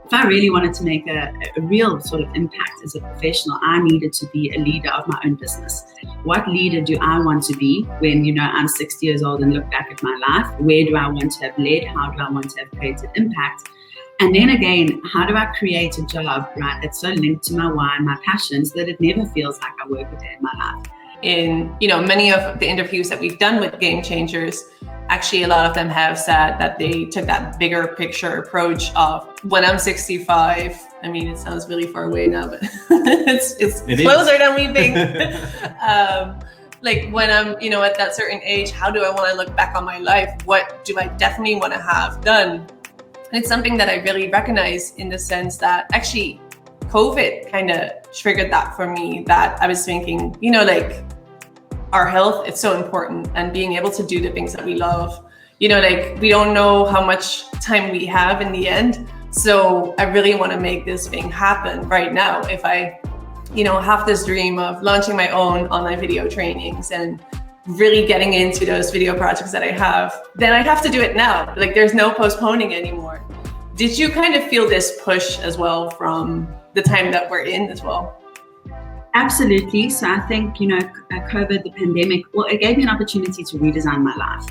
if I really wanted to make a real sort of impact as a professional, I needed to be a leader of my own business. What leader do I want to be when, I'm 60 years old and look back at my life? Where do I want to have led? How do I want to have created impact? And then again, how do I create a job, right, that's so linked to my why and my passions that it never feels like I work a day in my life? In many of the interviews that we've done with Game Changers, actually a lot of them have said that they took that bigger picture approach of when I'm 65. I mean, it sounds really far away now, but it's closer than we think. Like when I'm at that certain age, how do I want to look back on my life? What do I definitely want to have done? And it's something that I really recognize in the sense that actually COVID kind of triggered that for me, that I was thinking, like our health, it's so important, and being able to do the things that we love, like we don't know how much time we have in the end. So I really want to make this thing happen right now. If I, have this dream of launching my own online video trainings and really getting into those video projects that I have, then I'd have to do it now. Like there's no postponing anymore. Did you kind of feel this push as well from the time that we're in as well? Absolutely. So I think, COVID, the pandemic, well, it gave me an opportunity to redesign my life.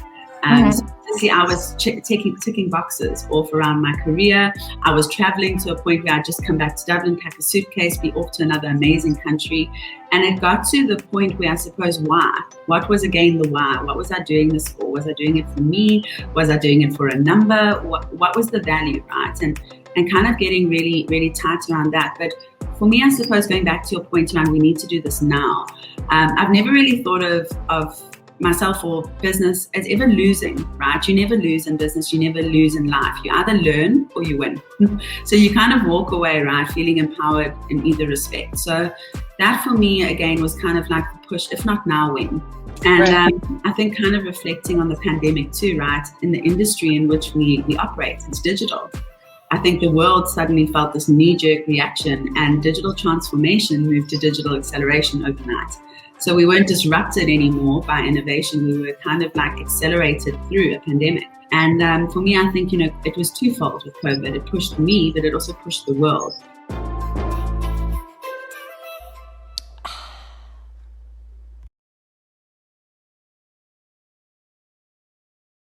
So obviously I was ticking boxes off around my career. I was traveling to a point where I'd just come back to Dublin, pack a suitcase, be off to another amazing country. And it got to the point where I suppose why? What was again the why? What was I doing this for? Was I doing it for me? Was I doing it for a number? What was the value, right? And kind of getting really, really tight around that. But for me, I suppose going back to your point around we need to do this now. I've never really thought of myself or business as ever losing, right? You never lose in business, you never lose in life. You either learn or you win. So you kind of walk away, right, feeling empowered in either respect. So that for me, again, was kind of like the push, if not now, when. And I think kind of reflecting on the pandemic too, right, in the industry in which we operate, it's digital. I think the world suddenly felt this knee-jerk reaction, and digital transformation moved to digital acceleration overnight. So we weren't disrupted anymore by innovation. We were kind of like accelerated through a pandemic. And for me, I think, it was twofold with COVID. It pushed me, but it also pushed the world.